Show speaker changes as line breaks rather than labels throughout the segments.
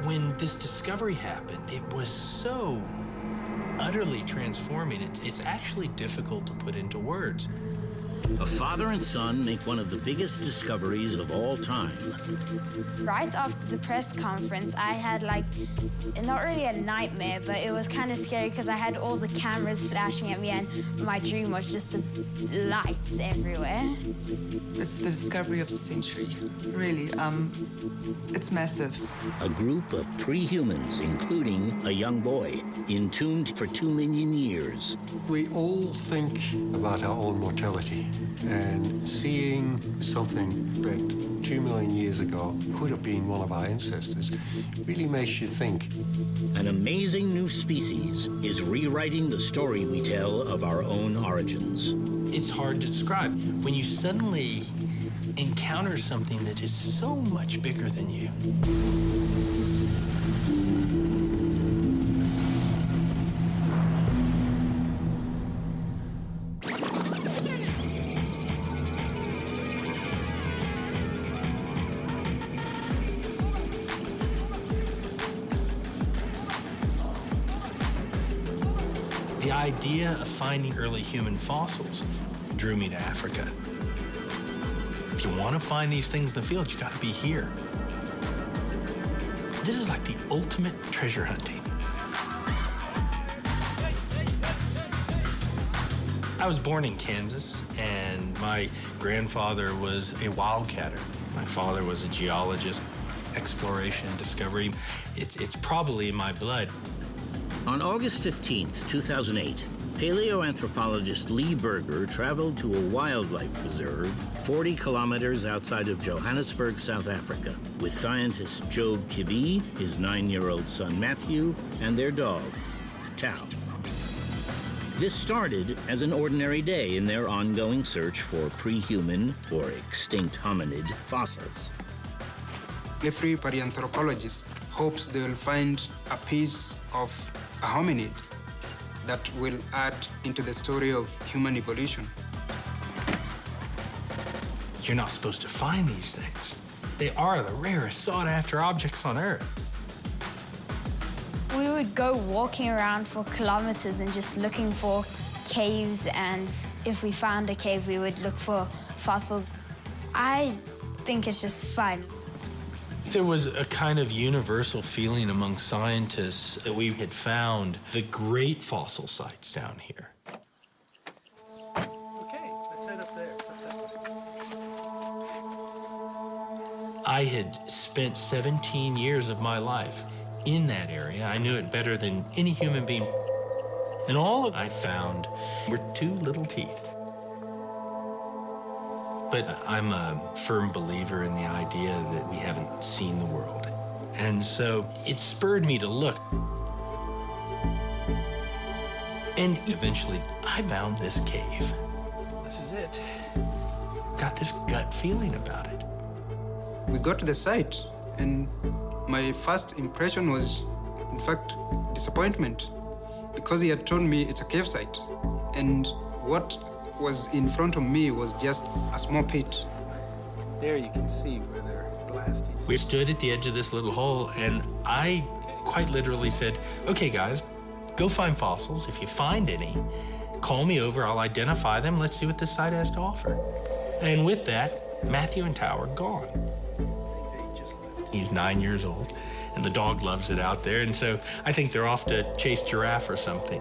when this discovery happened, it was so utterly transforming. It's actually difficult to put into words.
A father and son make one of the biggest discoveries of all time.
Right after the press conference, I had like, not really a nightmare, but it was kind of scary because I had all the cameras flashing at me and my dream was just lights everywhere.
It's the discovery of the century, really. It's massive.
A group of pre-humans, including a young boy, entombed for 2 million years.
We all think about our own mortality, and seeing something that 2 million years ago could have been one of our ancestors really makes you think.
An amazing new species is rewriting the story we tell of our own origins.
It's hard to describe. When you suddenly encounter something that is so much bigger than you. The idea of finding early human fossils drew me to Africa. If you want to find these things in the field, you got to be here. This is like the ultimate treasure hunting. I was born in Kansas, and my grandfather was a wildcatter. My father was a geologist, exploration, discovery. It's probably in my blood.
On August 15th, 2008, paleoanthropologist Lee Berger traveled to a wildlife reserve 40 kilometers outside of Johannesburg, South Africa, with scientists Job Kibi, his 9-year-old son Matthew, and their dog, Tao. This started as an ordinary day in their ongoing search for pre-human or extinct hominid fossils.
Every paleoanthropologist hopes they will find a piece of a hominid that will add into the story of human evolution.
You're not supposed to find these things. They are the rarest sought-after objects on Earth.
We would go walking around for kilometers and just looking for caves, and if we found a cave, we would look for fossils. I think it's just fun.
There was a kind of universal feeling among scientists that we had found the great fossil sites down here.
Okay, let's head up there.
I had spent 17 years of my life in that area. I knew it better than any human being. And all I found were 2 little teeth. But I'm a firm believer in the idea that we haven't seen the world. And so it spurred me to look. And eventually, I found this cave.
This is it.
Got this gut feeling about it.
We got to the site, and my first impression was, in fact, disappointment, because he had told me it's a cave site. And what was in front of me was just a small pit.
There you can see where they're blasting.
We stood at the edge of this little hole, and I quite literally said, okay, guys, go find fossils. If you find any, call me over. I'll identify them. Let's see what this site has to offer. And with that, Matthew and Tao are gone. He's 9 years old, and the dog loves it out there, and so I think they're off to chase giraffe or something.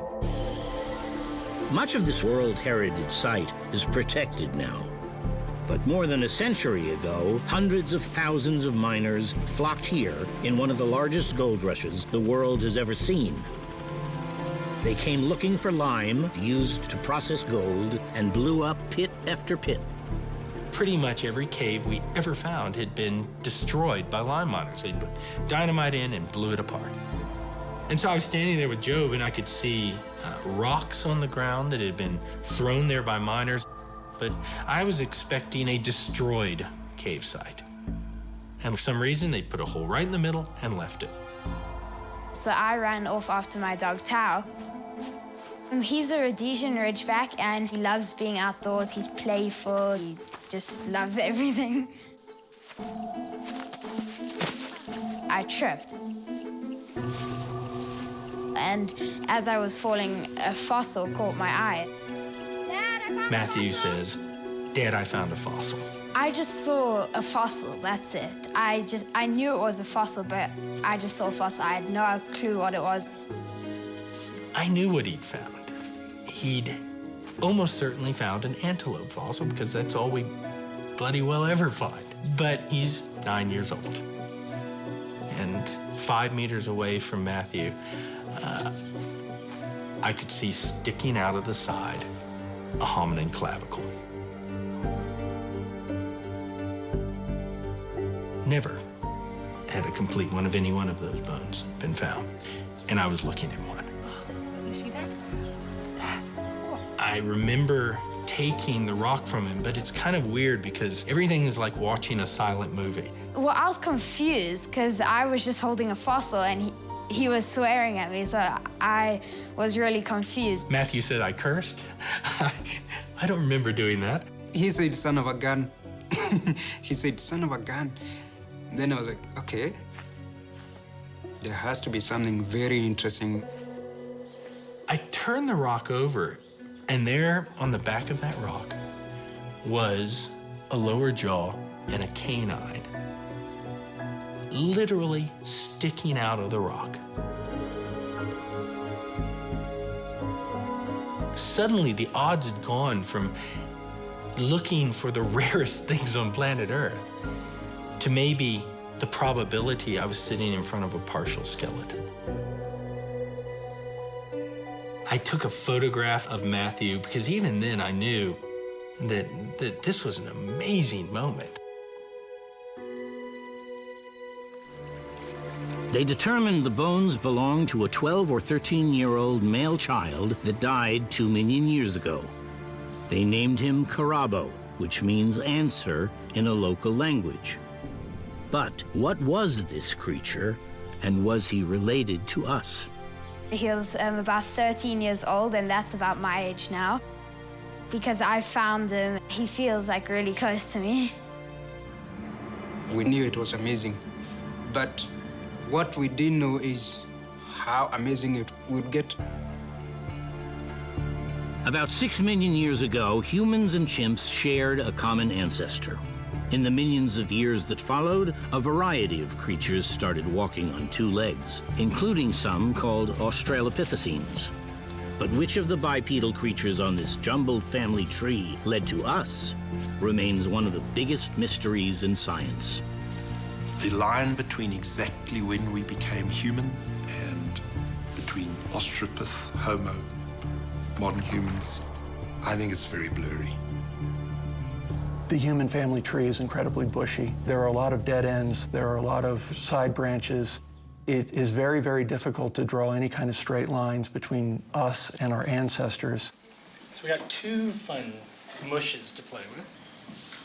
Much of this World Heritage Site is protected now. But more than a century ago, hundreds of thousands of miners flocked here in one of the largest gold rushes the world has ever seen. They came looking for lime used to process gold and blew up pit after pit.
Pretty much every cave we ever found had been destroyed by lime miners. They'd put dynamite in and blew it apart. And so I was standing there with Job, and I could see rocks on the ground that had been thrown there by miners. But I was expecting a destroyed cave site. And for some reason, they put a hole right in the middle and left it.
So I ran off after my dog, Tao. He's a Rhodesian Ridgeback, and he loves being outdoors. He's playful. He just loves everything. I tripped. And as I was falling, a fossil caught my eye.
Matthew says, "Dad, I found a fossil."
I just saw a fossil, that's it. I knew it was a fossil, but I just saw a fossil. I had no clue what it was.
I knew what he'd found. He'd almost certainly found an antelope fossil because that's all we bloody well ever find. But he's 9 years old. And 5 meters away from Matthew, I could see sticking out of the side a hominin clavicle. Never had a complete one of any one of those bones been found. And I was looking at one.
You see that?
I remember taking the rock from him, but it's kind of weird because everything is like watching a silent movie.
Well, I was confused because I was just holding a fossil and he was swearing at me, so I was really confused.
Matthew said I cursed. I don't remember doing that.
He said, son of a gun. He said, son of a gun. Then I was like, okay. There has to be something very interesting.
I turned the rock over, and there on the back of that rock was a lower jaw and a canine literally sticking out of the rock. Suddenly, the odds had gone from looking for the rarest things on planet Earth to maybe the probability I was sitting in front of a partial skeleton. I took a photograph of Matthew because even then I knew that this was an amazing moment.
They determined the bones belonged to a 12 or 13-year-old male child that died 2 million years ago. They named him Karabo, which means answer in a local language. But what was this creature, and was he related to us?
He was about 13 years old, and that's about my age now. Because I found him, he feels like really close to me.
We knew it was amazing, but what we didn't know is how amazing it would get.
About 6 million years ago, humans and chimps shared a common ancestor. In the millions of years that followed, a variety of creatures started walking on 2 legs, including some called Australopithecines. But which of the bipedal creatures on this jumbled family tree led to us remains one of the biggest mysteries in science.
The line between exactly when we became human and between Australopith, Homo, modern humans, I think it's very blurry.
The human family tree is incredibly bushy. There are a lot of dead ends. There are a lot of side branches. It is very, very difficult to draw any kind of straight lines between us and our ancestors.
So we got 2 fun mushes to play with.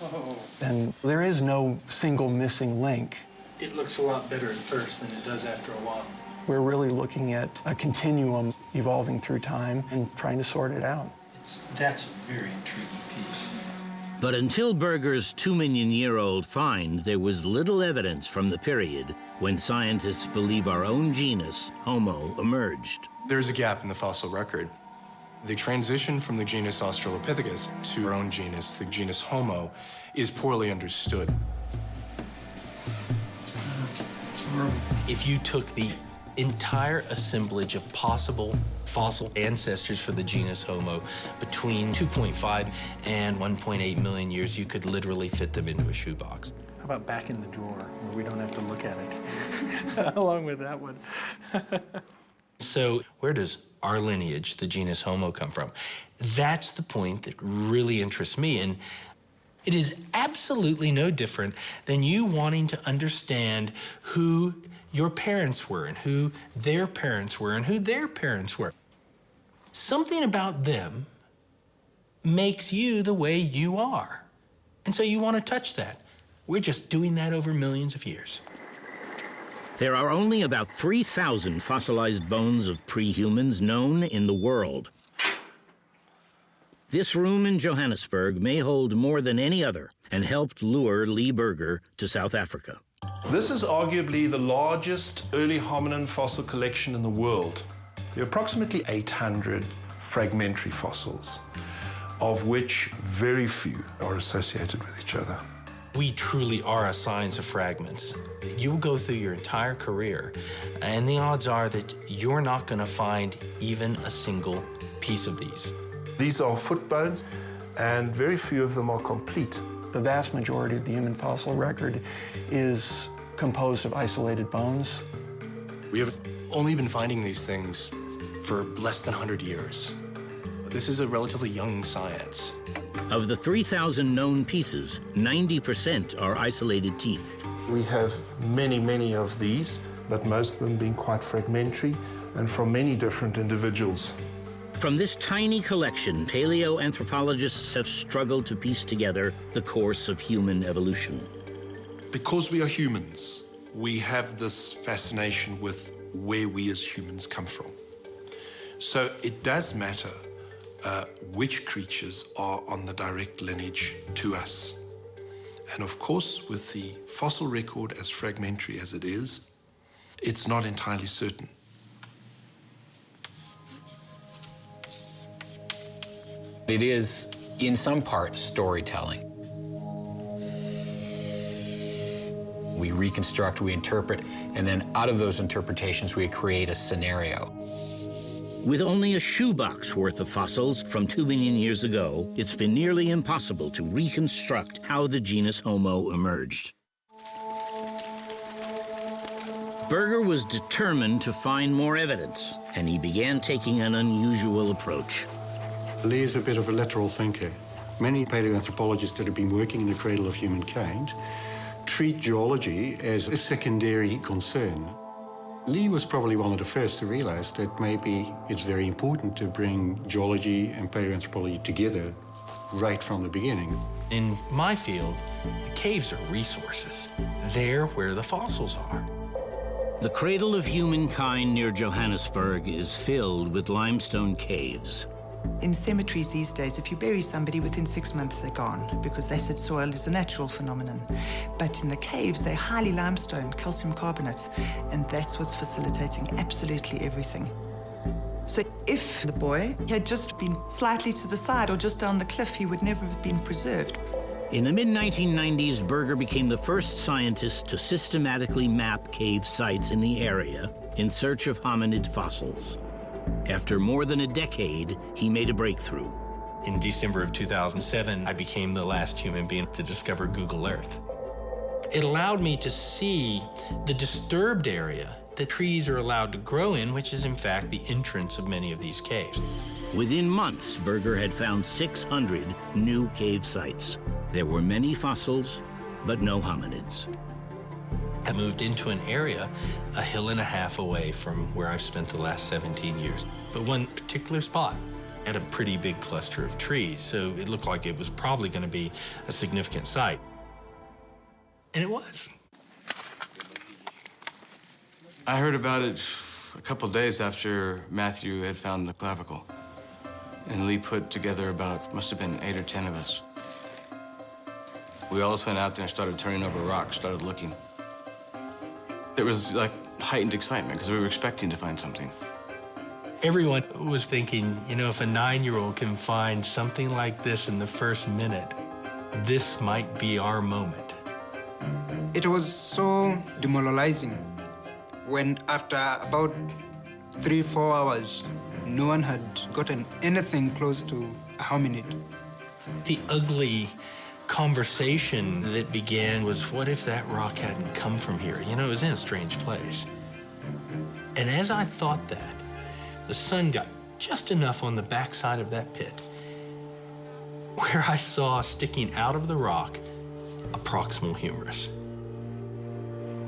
Oh.
And there is no single missing link.
It looks a lot better at first than it does after a while.
We're really looking at a continuum evolving through time and trying to sort it out.
That's a very intriguing piece.
But until Berger's 2-million-year-old find, there was little evidence from the period when scientists believe our own genus, Homo, emerged.
There's a gap in the fossil record. The transition from the genus Australopithecus to our own genus, the genus Homo, is poorly understood.
If you took the entire assemblage of possible fossil ancestors for the genus Homo between 2.5 and 1.8 million years, you could literally fit them into a shoebox.
How about back in the drawer where we don't have to look at it, along with that one?
So where does our lineage, the genus Homo, come from? That's the point that really interests me. And it is absolutely no different than you wanting to understand who your parents were and who their parents were and who their parents were. Something about them makes you the way you are. And so you want to touch that. We're just doing that over millions of years.
There are only about 3,000 fossilized bones of pre-humans known in the world. This room in Johannesburg may hold more than any other and helped lure Lee Berger to South Africa.
This is arguably the largest early hominin fossil collection in the world. There are approximately 800 fragmentary fossils, of which very few are associated with each other.
We truly are a science of fragments. You'll go through your entire career, and the odds are that you're not going to find even a single piece of these.
These are foot bones, and very few of them are complete.
The vast majority of the human fossil record is composed of isolated bones.
We have only been finding these things for less than 100 years. This is a relatively young science.
Of the 3,000 known pieces, 90% are isolated teeth.
We have many, many of these, but most of them being quite fragmentary and from many different individuals.
From this tiny collection, paleoanthropologists have struggled to piece together the course of human evolution.
Because we are humans, we have this fascination with where we as humans come from. So it does matter which creatures are on the direct lineage to us. And of course, with the fossil record as fragmentary as it is, it's not entirely certain.
It is, in some part, storytelling. We reconstruct, we interpret, and then out of those interpretations, we create a scenario.
With only a shoebox worth of fossils from 2 million years ago, it's been nearly impossible to reconstruct how the genus Homo emerged. Berger was determined to find more evidence, and he began taking an unusual approach.
Lee is a bit of a lateral thinker. Many paleoanthropologists that have been working in the cradle of humankind treat geology as a secondary concern. Lee was probably one of the first to realize that maybe it's very important to bring geology and paleoanthropology together right from the beginning.
In my field, the caves are resources. They're where the fossils are.
The cradle of humankind near Johannesburg is filled with limestone caves.
In cemeteries these days, if you bury somebody, within 6 months they're gone because they said soil is a natural phenomenon. But in the caves, they're highly limestone, calcium carbonates, and that's what's facilitating absolutely everything. So if the boy had just been slightly to the side or just down the cliff, he would never have been preserved.
In the mid-1990s, Berger became the first scientist to systematically map cave sites in the area in search of hominid fossils. After more than a decade, he made a breakthrough.
In December of 2007, I became the last human being to discover Google Earth. It allowed me to see the disturbed area that trees are allowed to grow in, which is in fact the entrance of many of these caves.
Within months, Berger had found 600 new cave sites. There were many fossils, but no hominids.
I moved into an area a hill and a half away from where I've spent the last 17 years. But one particular spot had a pretty big cluster of trees, so it looked like it was probably going to be a significant site. And it was.
I heard about it a couple days after Matthew had found the clavicle. And Lee put together about, must have been 8 or 10 of us. We all just went out there and started turning over rocks, started looking. There was like heightened excitement because we were expecting to find something.
Everyone was thinking, you know, if a 9-year-old can find something like this in the first minute, this might be our moment.
It was so demoralizing when after about 3-4 hours, no one had gotten anything close to a hominid.
The ugly conversation that began was, what if that rock hadn't come from here? You know, it was in a strange place. And as I thought that, the sun got just enough on the backside of that pit where I saw sticking out of the rock a proximal humerus,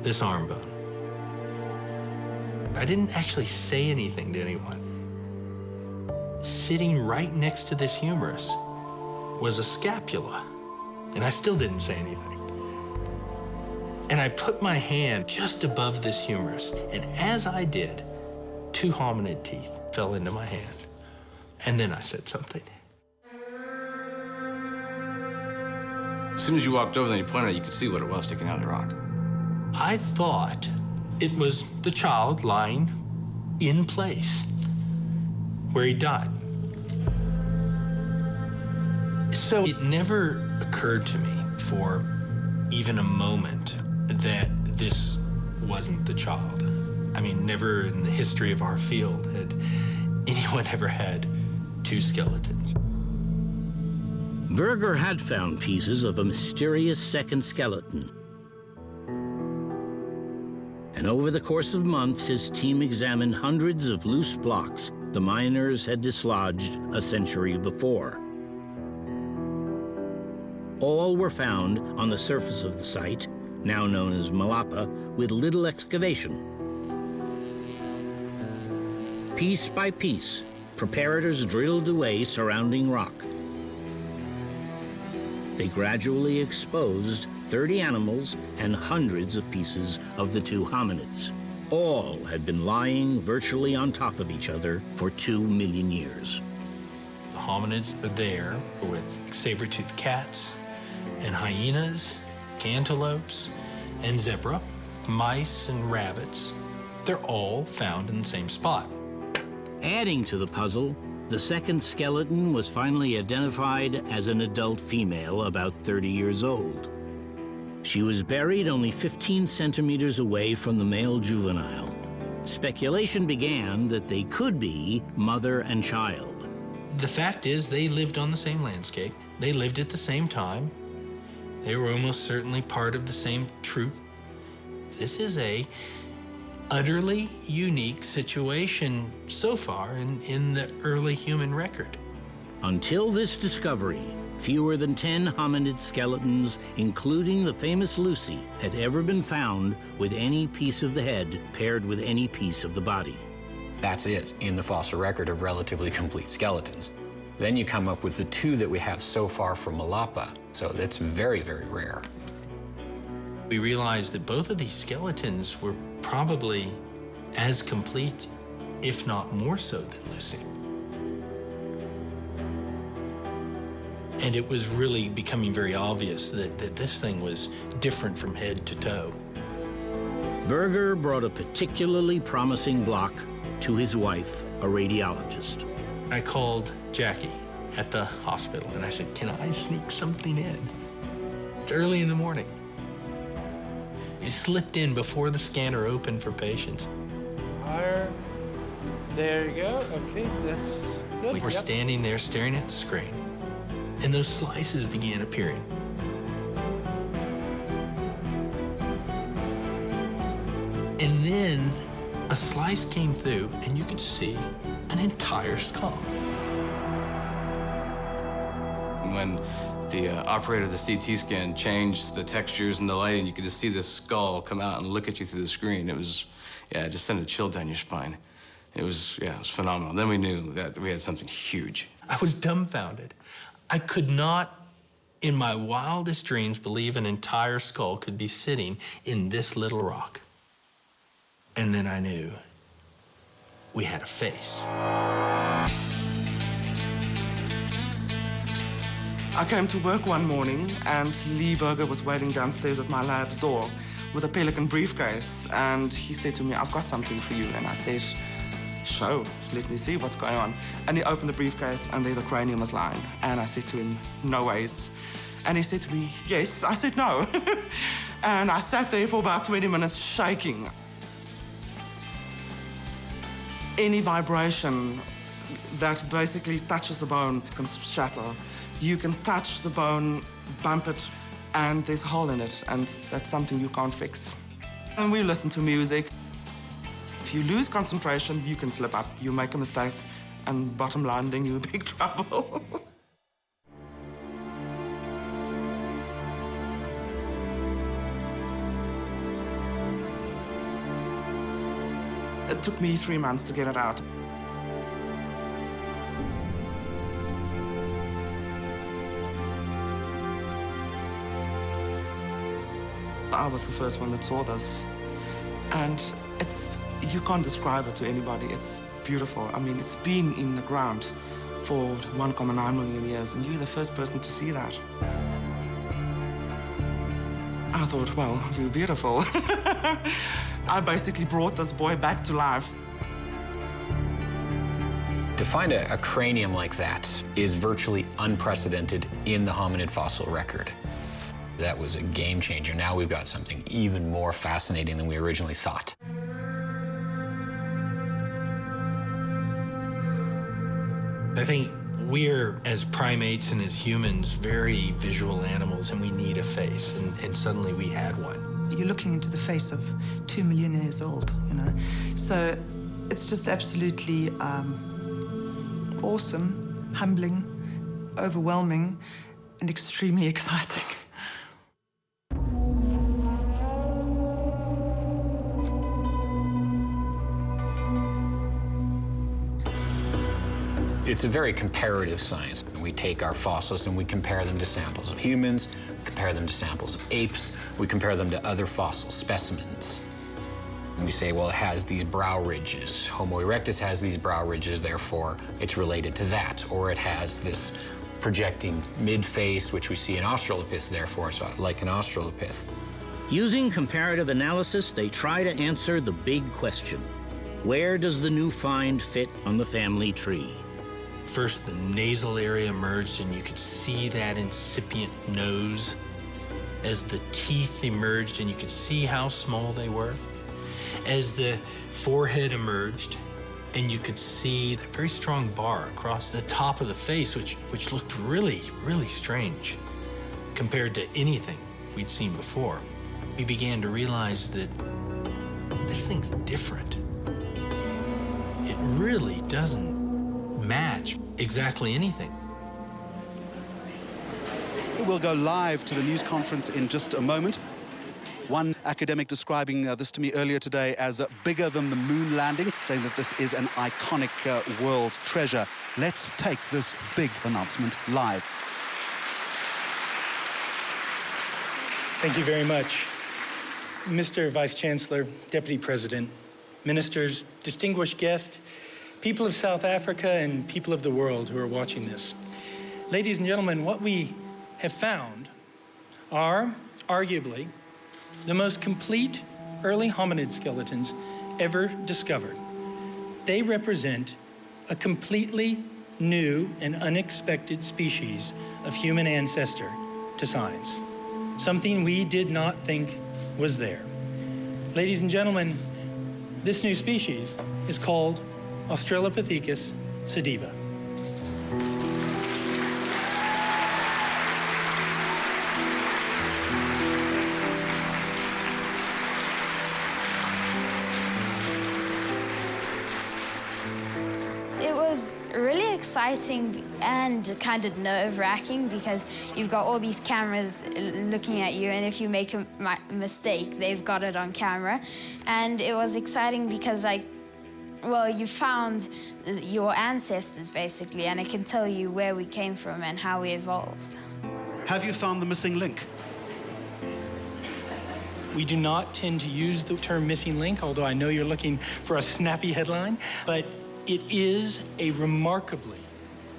this arm bone. I didn't actually say anything to anyone. Sitting right next to this humerus was a scapula, and I still didn't say anything. And I put my hand just above this humerus, and as I did, 2 hominid teeth fell into my hand. And then I said something.
As soon as you walked over there and you pointed at it, you could see what it was sticking out of the rock.
I thought it was the child lying in place where he died. So it never occurred to me for even a moment that this wasn't the child. I mean, never in the history of our field had anyone ever had two skeletons.
Berger had found pieces of a mysterious second skeleton. And over the course of months, his team examined hundreds of loose blocks the miners had dislodged a century before. All were found on the surface of the site, now known as Malapa, with little excavation. Piece by piece, preparators drilled away surrounding rock. They gradually exposed 30 animals and hundreds of pieces of the two hominids. All had been lying virtually on top of each other for 2 million years.
The hominids are there with saber-toothed cats and hyenas, antelopes and zebra, mice and rabbits. They're all found in the same spot.
Adding to the puzzle, the second skeleton was finally identified as an adult female about 30 years old. She was buried only 15 centimeters away from the male juvenile. Speculation began that they could be mother and child.
The fact is, they lived on the same landscape. They lived at the same time. They were almost certainly part of the same troop. This is a utterly unique situation so far in the early human record.
Until this discovery, fewer than 10 hominid skeletons, including the famous Lucy, had ever been found with any piece of the head paired with any piece of the body.
That's it in the fossil record of relatively complete skeletons. Then you come up with the two that we have so far from Malapa, so that's very, very rare.
We realized that both of these skeletons were probably as complete, if not more so, than Lucy. And it was really becoming very obvious that this thing was different from head to toe.
Berger brought a particularly promising block to his wife, a radiologist.
I called Jackie at the hospital and I said, "Can I sneak something in?" It's early in the morning. He slipped in before the scanner opened for patients.
Higher. There you go. Okay, that's good.
We were standing there staring at the screen, and those slices began appearing. And then a slice came through, and you could see an entire skull.
When the operator of the CT scan changed the textures and the lighting, you could just see this skull come out and look at you through the screen. It was, yeah, it just sent a chill down your spine. It was phenomenal. Then we knew that we had something huge.
I was dumbfounded. I could not, in my wildest dreams, believe an entire skull could be sitting in this little rock. And then I knew we had a face.
I came to work one morning and Lee Berger was waiting downstairs at my lab's door with a pelican briefcase, and he said to me, "I've got something for you." And I said, "Show, let me see what's going on." And he opened the briefcase and there the cranium was lying. And I said to him, "No ways." And he said to me, "Yes." I said, "No." And I sat there for about 20 minutes shaking. Any vibration that basically touches the bone can shatter. You can touch the bone, bump it, and there's a hole in it, and that's something you can't fix. And we listen to music. If you lose concentration, you can slip up. You make a mistake, and bottom line, then you're in big trouble. It took me 3 months to get it out. I was the first one that saw this, and you can't describe it to anybody. It's beautiful. I mean, it's been in the ground for 1.9 million years, and you're the first person to see that. I thought, well, you're beautiful. I basically brought this boy back to life.
To find a cranium like that is virtually unprecedented in the hominid fossil record. That was a game changer. Now we've got something even more fascinating than we originally thought.
I think we're, as primates and as humans, very visual animals, and we need a face, and suddenly we had one.
You're looking into the face of 2 million years old, you know? So it's just absolutely awesome, humbling, overwhelming, and extremely exciting.
It's a very comparative science. We take our fossils and we compare them to samples of humans, compare them to samples of apes, we compare them to other fossil specimens. And we say, well, it has these brow ridges. Homo erectus has these brow ridges, therefore it's related to that. Or it has this projecting mid-face, which we see in Australopiths, therefore it's like an Australopith.
Using comparative analysis, they try to answer the big question. Where does the new find fit on the family tree?
First, the nasal area emerged, and you could see that incipient nose. As the teeth emerged, and you could see how small they were. As the forehead emerged, and you could see that very strong bar across the top of the face, which looked really, really strange compared to anything we'd seen before. We began to realize that this thing's different. It really doesn't match exactly anything.
We'll go live to the news conference in just a moment. One academic describing this to me earlier today as bigger than the moon landing, saying that this is an iconic world treasure. Let's take this big announcement live.
Thank you very much. Mr. Vice Chancellor, Deputy President, ministers, distinguished guests, people of South Africa and people of the world who are watching this. Ladies and gentlemen, what we have found are, arguably, the most complete early hominid skeletons ever discovered. They represent a completely new and unexpected species of human ancestor to science, something we did not think was there. Ladies and gentlemen, this new species is called Australopithecus sediba.
It was really exciting and kind of nerve-wracking because you've got all these cameras looking at you, and if you make a mistake, they've got it on camera. And it was exciting because, like, well, you found your ancestors, basically, and it can tell you where we came from and how we evolved.
Have you found the missing link?
We do not tend to use the term missing link, although I know you're looking for a snappy headline, but it is a remarkably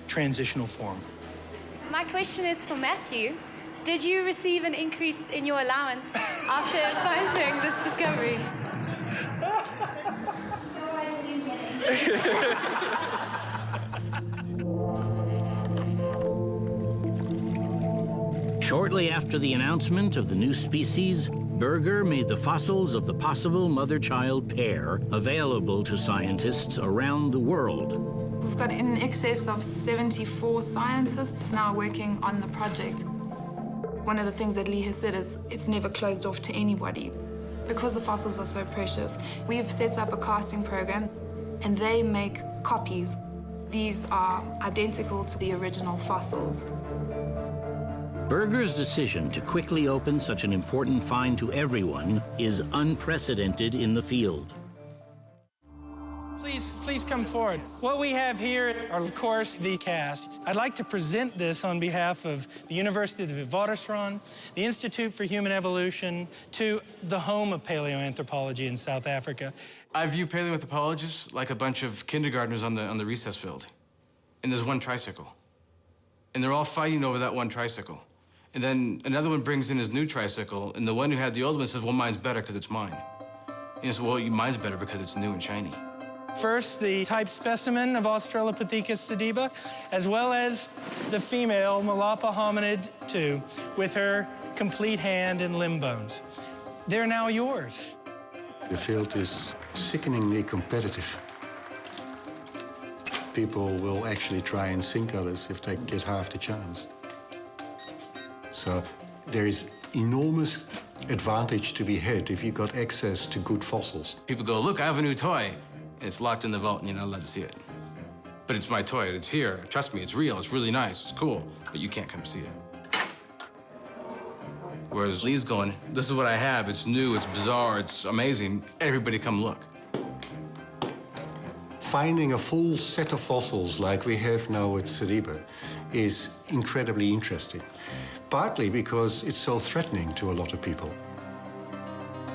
transitional form.
My question is for Matthew. Did you receive an increase in your allowance after finding this discovery?
Shortly after the announcement of the new species, Berger made the fossils of the possible mother-child pair available to scientists around the world.
We've got in excess of 74 scientists now working on the project. One of the things that Lee has said is it's never closed off to anybody. Because the fossils are so precious, we've set up a casting program, and they make copies. These are identical to the original fossils.
Berger's decision to quickly open such an important find to everyone is unprecedented in the field.
Please come forward. What we have here are, of course, the casts. I'd like to present this on behalf of the University of Witwatersrand, the Institute for Human Evolution, to the home of paleoanthropology in South Africa.
I view paleoanthropologists like a bunch of kindergartners on the recess field. And there's one tricycle. And they're all fighting over that one tricycle. And then another one brings in his new tricycle, and the one who had the old one says, well, mine's better because it's mine. And he says, well, mine's better because it's new and shiny.
First, the type specimen of Australopithecus sediba, as well as the female Malapa hominid 2, with her complete hand and limb bones. They're now yours.
The field is sickeningly competitive. People will actually try and sink others if they get half the chance. So there is enormous advantage to be had if you've got access to good fossils.
People go, look, I have a new toy. And it's locked in the vault, and you're not allowed to see it. But it's my toy, it's here. Trust me, it's real, it's really nice, it's cool, but you can't come see it. Whereas Lee's going, this is what I have, it's new, it's bizarre, it's amazing, everybody come look.
Finding a full set of fossils like we have now at Sediba is incredibly interesting, partly because it's so threatening to a lot of people.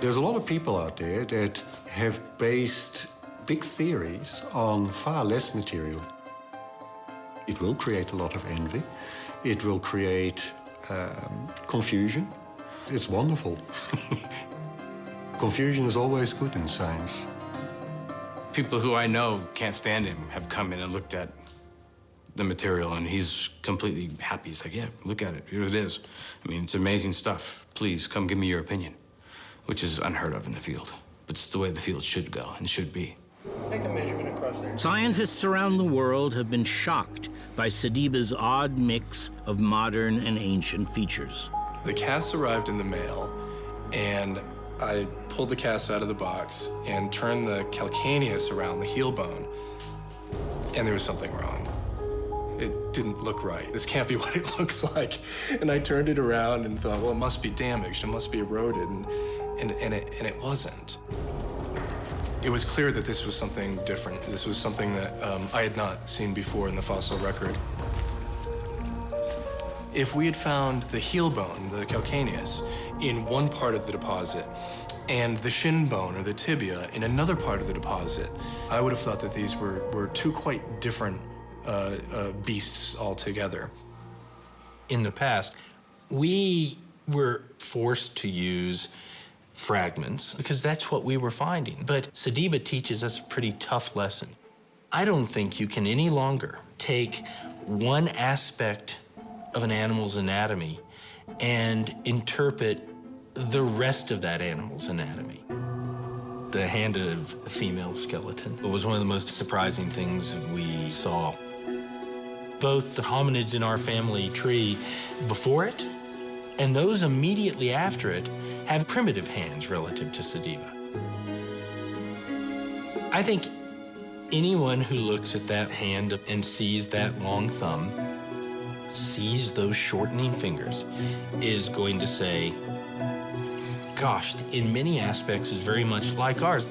There's a lot of people out there that have based big theories on far less material. It will create a lot of envy. It will create confusion. It's wonderful. Confusion is always good in science.
People who I know can't stand him have come in and looked at the material, and he's completely happy. He's like, yeah, look at it, here it is. I mean, it's amazing stuff. Please, come give me your opinion, which is unheard of in the field. But it's the way the field should go and should be.
Take a measurement across there.
Scientists around the world have been shocked by Sediba's odd mix of modern and ancient features.
The casts arrived in the mail, and I pulled the casts out of the box and turned the calcaneus around the heel bone, and there was something wrong. It didn't look right. This can't be what it looks like. And I turned it around and thought, well, it must be damaged, it must be eroded, and it wasn't. It was clear that this was something different. This was something that I had not seen before in the fossil record. If we had found the heel bone, the calcaneus, in one part of the deposit, and the shin bone or the tibia in another part of the deposit, I would have thought that these were two quite different beasts altogether.
In the past, we were forced to use fragments because that's what we were finding. But Sediba teaches us a pretty tough lesson. I don't think you can any longer take one aspect of an animal's anatomy and interpret the rest of that animal's anatomy. The hand of a female skeleton was one of the most surprising things we saw. Both the hominids in our family tree before it and those immediately after it have primitive hands relative to Sediba. I think anyone who looks at that hand and sees that long thumb, sees those shortening fingers, is going to say, gosh, in many aspects is very much like ours.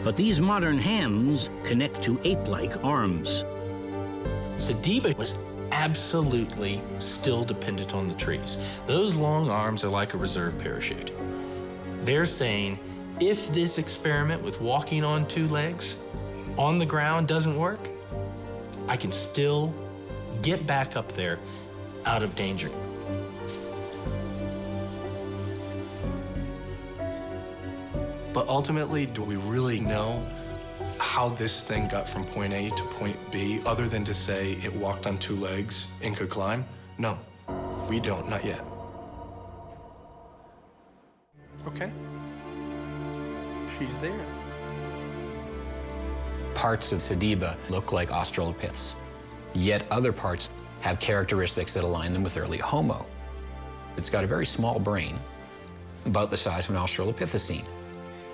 But these modern hands connect to ape-like arms.
Sediba was absolutely still dependent on the trees. Those long arms are like a reserve parachute. They're saying, if this experiment with walking on two legs on the ground doesn't work, I can still get back up there out of danger.
But ultimately, do we really know how this thing got from point A to point B, other than to say it walked on two legs and could climb? No, we don't, not yet.
Okay. She's there.
Parts of Sediba look like Australopiths, yet other parts have characteristics that align them with early Homo. It's got a very small brain, about the size of an Australopithecine.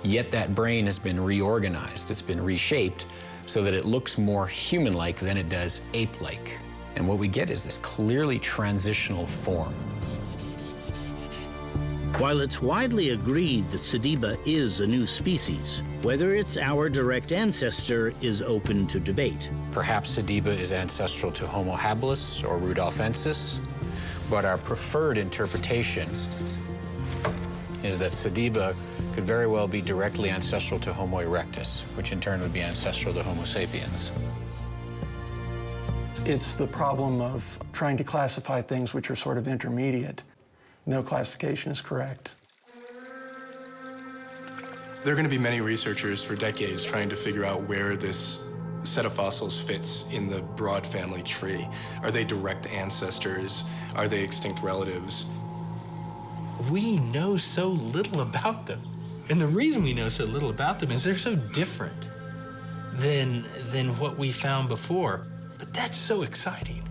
Yet that brain has been reorganized, it's been reshaped so that it looks more human-like than it does ape-like. And what we get is this clearly transitional form.
While it's widely agreed that Sediba is a new species, whether it's our direct ancestor is open to debate.
Perhaps Sediba is ancestral to Homo habilis or Rudolfensis, but our preferred interpretation is that Sediba could very well be directly ancestral to Homo erectus, which in turn would be ancestral to Homo sapiens.
It's the problem of trying to classify things which are sort of intermediate. No classification is correct.
There are going to be many researchers for decades trying to figure out where this set of fossils fits in the broad family tree. Are they direct ancestors? Are they extinct relatives?
We know so little about them. And the reason we know so little about them is they're so different than what we found before. But that's so exciting.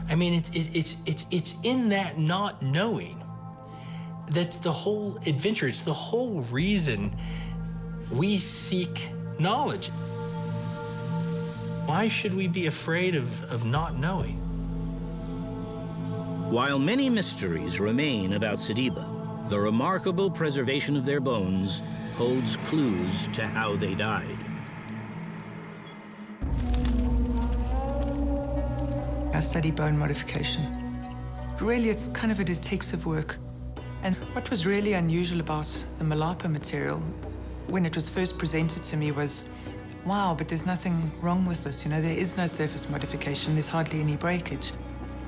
I mean, it's in that not knowing that's the whole adventure. It's the whole reason we seek knowledge. Why should we be afraid of not knowing?
While many mysteries remain about Sediba, the remarkable preservation of their bones holds clues to how they died.
I study bone modification. Really, it's kind of a detective work. And what was really unusual about the Malapa material when it was first presented to me was, wow, but there's nothing wrong with this. You know, there is no surface modification. There's hardly any breakage.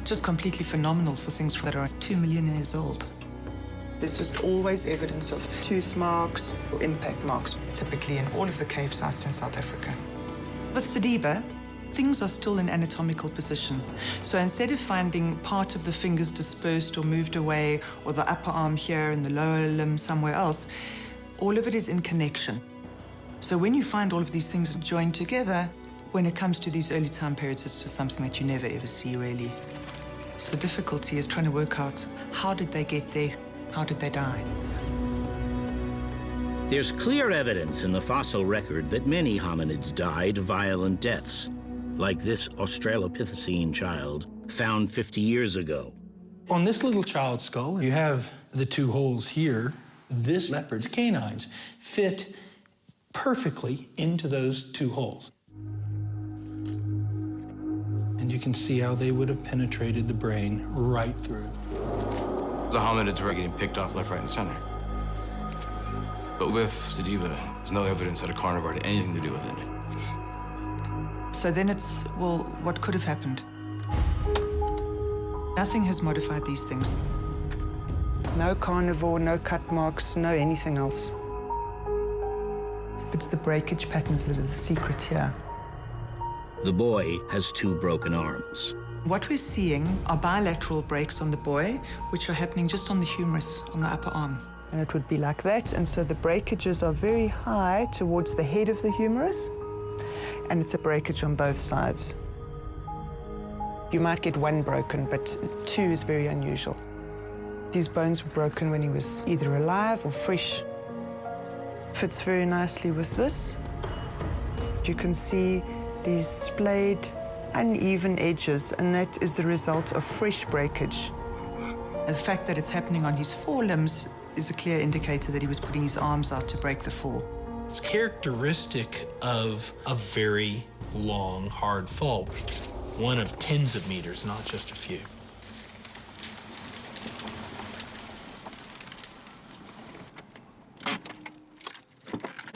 Just completely phenomenal for things that are 2 million years old. There's just always evidence of tooth marks or impact marks, typically in all of the cave sites in South Africa. With Sediba, things are still in anatomical position. So instead of finding part of the fingers dispersed or moved away, or the upper arm here and the lower limb somewhere else, all of it is in connection. So when you find all of these things joined together, when it comes to these early time periods, it's just something that you never ever see, really. So the difficulty is trying to work out, how did they get there? How did they die?
There's clear evidence in the fossil record that many hominids died violent deaths, like this Australopithecine child found 50 years ago.
On this little child's skull, you have the two holes here. This leopard's canines fit perfectly into those two holes. And you can see how they would have penetrated the brain right through.
The hominids were getting picked off left, right, and center. But with Sediba, there's no evidence that a carnivore had anything to do with it.
So then it's, well, what could have happened? Nothing has modified these things. No carnivore, no cut marks, no anything else. It's the breakage patterns that are the secret here.
The boy has 2 broken arms.
What we're seeing are bilateral breaks on the boy, which are happening just on the humerus, on the upper arm. And it would be like that, and so the breakages are very high towards the head of the humerus, and it's a breakage on both sides. You might get 1 broken, but 2 is very unusual. These bones were broken when he was either alive or fresh. Fits very nicely with this. You can see these splayed, uneven edges, and that is the result of fresh breakage. The fact that it's happening on his forelimbs is a clear indicator that he was putting his arms out to break the fall.
It's characteristic of a very long, hard fall. One of tens of meters, not just a few.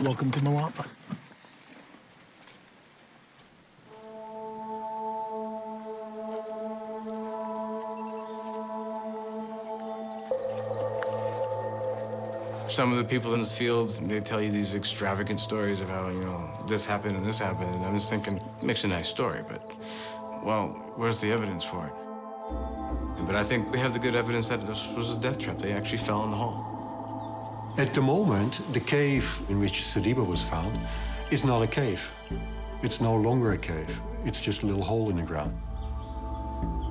Welcome to Malapa.
Some of the people in this field, they tell you these extravagant stories of how, you know, this happened and this happened. And I'm just thinking, it makes a nice story, but, well, where's the evidence for it? But I think we have the good evidence that this was a death trap. They actually fell in the hole.
At the moment, the cave in which Sediba was found is not a cave. It's no longer a cave. It's just a little hole in the ground.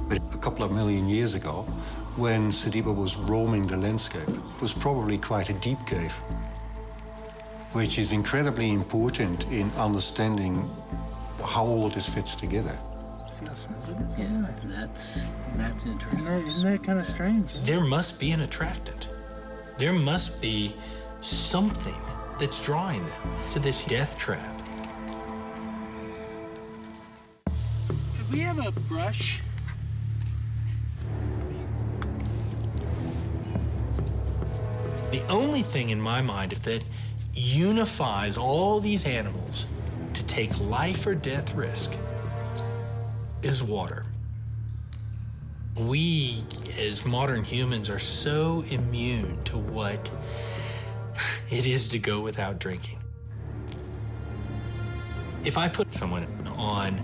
But a couple of million years ago, when Sediba was roaming the landscape, it was probably quite a deep cave, which is incredibly important in understanding how all of this fits together.
Yeah, that's interesting.
Isn't that kind of strange?
There must be an attractant. There must be something that's drawing them to this death trap.
Could we have a brush?
The only thing in my mind that unifies all these animals to take life or death risk is water. We, as modern humans, are so immune to what it is to go without drinking. If I put someone on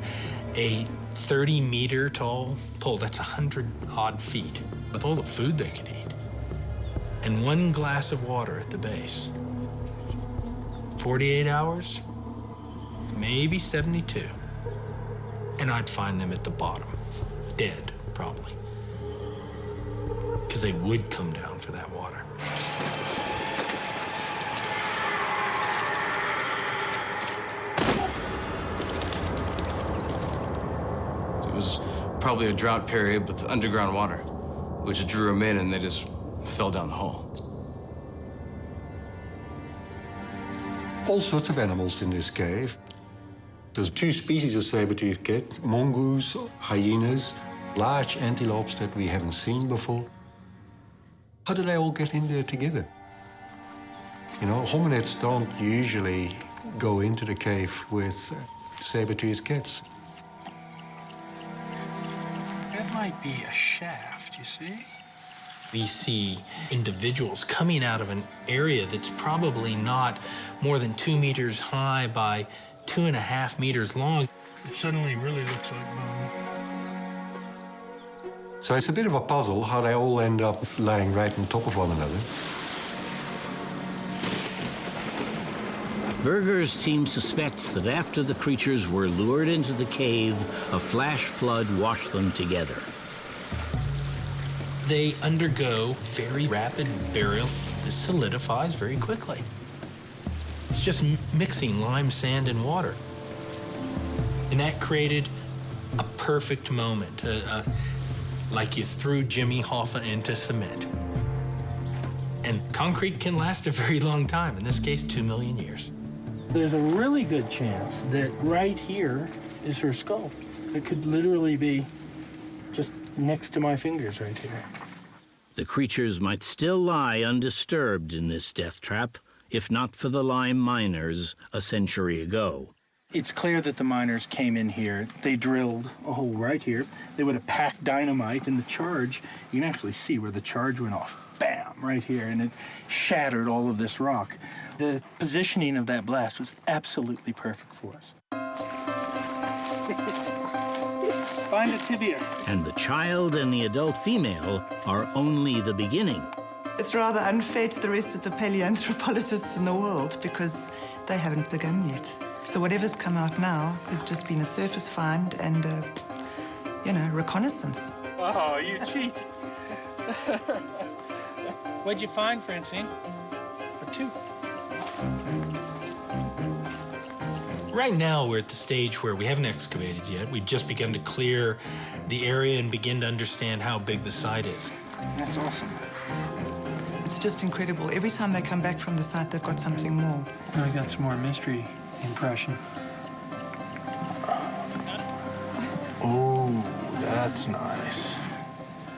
a 30-meter tall pole, that's 100-odd feet, with all the food they could eat, and one glass of water at the base, 48 hours, maybe 72, and I'd find them at the bottom, dead, probably, because they would come down for that water.
It was probably a drought period with underground water, which drew them in and they just fell down the hole.
All sorts of animals in this cave. There's 2 species of saber-toothed cat, mongoose, hyenas, large antelopes that we haven't seen before. How did they all get in there together? You know, hominids don't usually go into the cave with saber-toothed cats.
That might be a shaft, you see?
We see individuals coming out of an area that's probably not more than 2 meters high by 2.5 meters long.
It suddenly really looks like bone.
So it's a bit of a puzzle how they all end up laying right on top of one another.
Berger's team suspects that after the creatures were lured into the cave, a flash flood washed them together.
They undergo very rapid burial. It solidifies very quickly. It's just mixing lime, sand, and water. And that created a perfect moment, like you threw Jimmy Hoffa into cement. And concrete can last a very long time, in this case, 2 million years.
There's a really good chance that right here is her skull. It could literally be just next to my fingers right here.
The creatures might still lie undisturbed in this death trap, if not for the lime miners a century ago.
It's clear that the miners came in here. They drilled a hole right here. They would have packed dynamite, and the charge, you can actually see where the charge went off. Bam, right here, and it shattered all of this rock. The positioning of that blast was absolutely perfect for us. Find a tibia.
And the child and the adult female are only the beginning.
It's rather unfair to the rest of the paleoanthropologists in the world because they haven't begun yet. So whatever's come out now has just been a surface find and, you know, reconnaissance.
Oh, you cheat. What'd you find, Francine? A tooth.
Right now, we're at the stage where we haven't excavated yet. We've just begun to clear the area and begin to understand how big the site is.
That's awesome.
It's just incredible. Every time they come back from the site, they've got something more.
I got some more mystery impression. Oh, that's nice.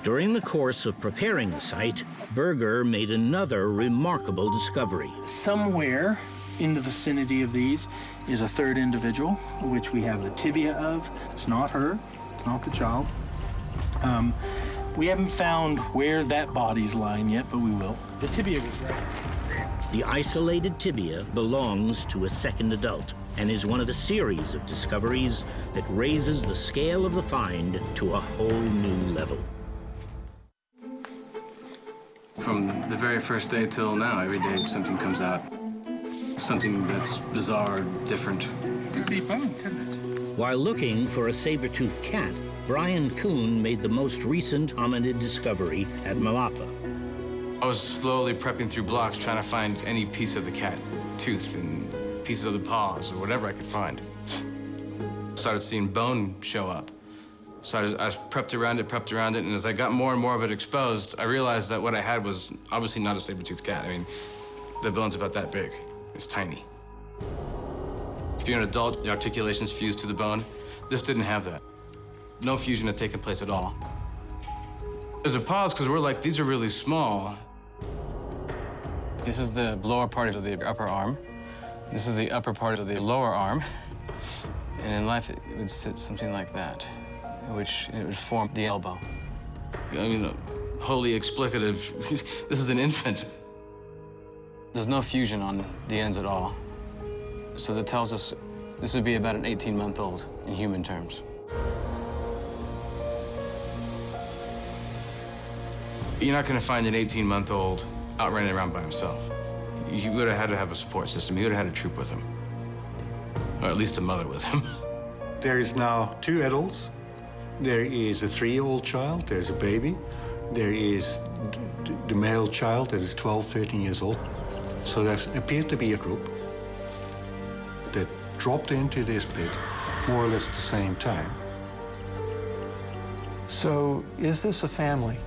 During the course of preparing the site, Berger made another remarkable discovery.
Somewhere in the vicinity of these is a third individual, which we have the tibia of. It's not her, it's not the child. We haven't found where that body's lying yet, but we will. The tibia was right.
The isolated tibia belongs to a second adult and is one of a series of discoveries that raises the scale of the find to a whole new level.
From the very first day till now, every day something comes out. Something that's bizarre, different.
It could be bone, couldn't it?
While looking for a saber-toothed cat, Brian Kuhn made the most recent hominid discovery at Malapa.
I was slowly prepping through blocks, trying to find any piece of the cat tooth and pieces of the paws or whatever I could find. Started seeing bone show up. So I was prepped around it, and as I got more and more of it exposed, I realized that what I had was obviously not a saber-toothed cat. I mean, the bone's about that big. It's tiny. If you're an adult, the articulation's fused to the bone. This didn't have that. No fusion had taken place at all. There's a pause because we're like, these are really small. This is the lower part of the upper arm. This is the upper part of the lower arm. And in life, it would sit something like that, which it would form the elbow. I mean, wholly explicative. This is an infant.
There's no fusion on the ends at all. So that tells us this would be about an 18-month-old in human terms.
You're not going to find an 18-month-old out running around by himself. You would have had to have a support system. You would have had a troop with him. Or at least a mother with him.
There is now 2 adults. There is a 3-year-old child, there's a baby. There is the male child that is 12, 13 years old. So there appeared to be a group that dropped into this pit more or less at the same time.
So is this a family?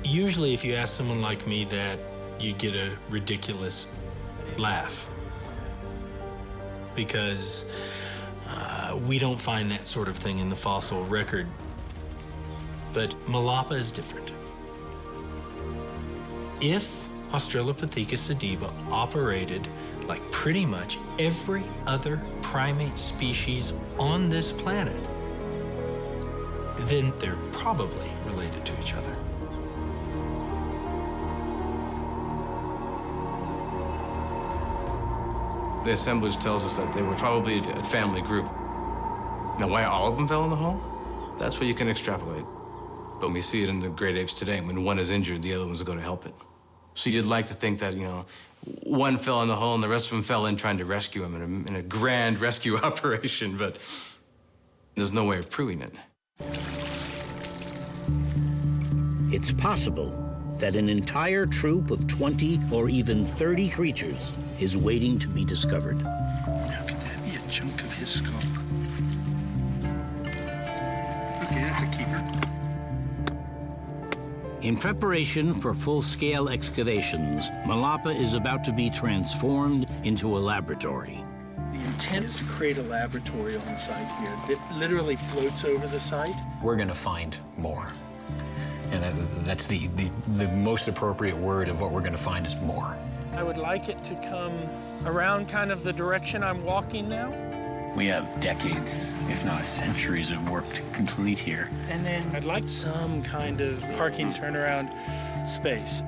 Usually if you ask someone like me that, you'd get a ridiculous laugh. Because we don't find that sort of thing in the fossil record. But Malapa is different. If Australopithecus sediba operated like pretty much every other primate species on this planet, then they're probably related to each other.
The assemblage tells us that they were probably a family group. Now, why all of them fell in the hole? That's what you can extrapolate. But we see it in the great apes today. When one is injured, the other ones go to help it. So you'd like to think that, you know, one fell in the hole and the rest of them fell in trying to rescue him in a grand rescue operation, but there's no way of proving it.
It's possible that an entire troop of 20 or even 30 creatures is waiting to be discovered.
How could that be a chunk of his skull? Okay, that's a keeper.
In preparation for full-scale excavations, Malapa is about to be transformed into a laboratory.
The intent is to create a laboratory on the site here that literally floats over the site.
We're going to find more. And that's the most appropriate word of what we're going to find is more.
I would like it to come around kind of the direction I'm walking now.
We have decades, if not centuries, of work to complete here.
And then I'd like some kind of parking turnaround space.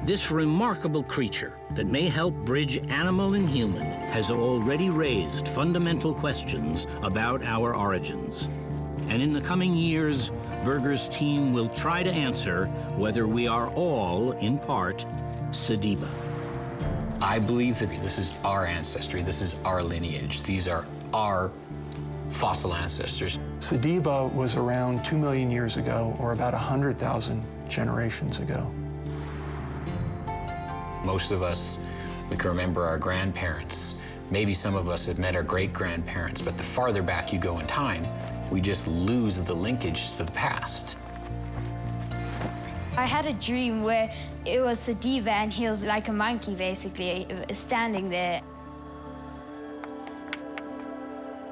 This remarkable creature that may help bridge animal and human has already raised fundamental questions about our origins. And in the coming years, Berger's team will try to answer whether we are all, in part, Sediba.
I believe that this is our ancestry. This is our lineage. These are our fossil ancestors.
Sediba was around 2 million years ago, or about 100,000 generations ago.
Most of us, we can remember our grandparents. Maybe some of us have met our great-grandparents, but the farther back you go in time, we just lose the linkage to the past.
I had a dream where it was Sediba and he was like a monkey, basically, standing there.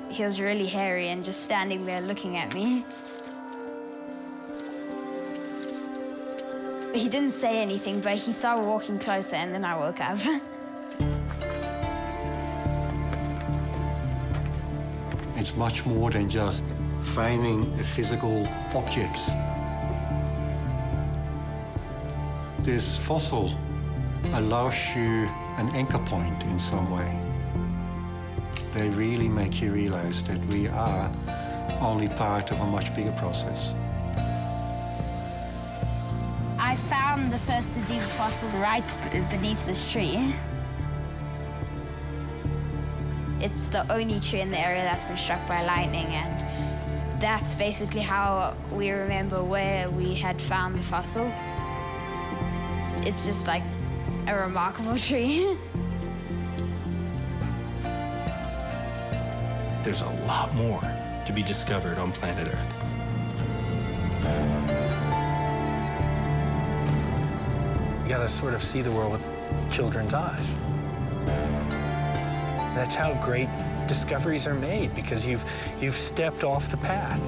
He was really hairy and just standing there looking at me. He didn't say anything, but he started walking closer and then I woke up.
It's much more than just finding physical objects. This fossil allows you an anchor point in some way. They really make you realize that we are only part of a much bigger process.
I found the first Sediba fossil right beneath this tree. It's the only tree in the area that's been struck by lightning, and that's basically how we remember where we had found the fossil. It's just like a remarkable tree.
There's a lot more to be discovered on planet Earth.
You gotta sort of see the world with children's eyes. That's how great discoveries are made, because you've stepped off the path.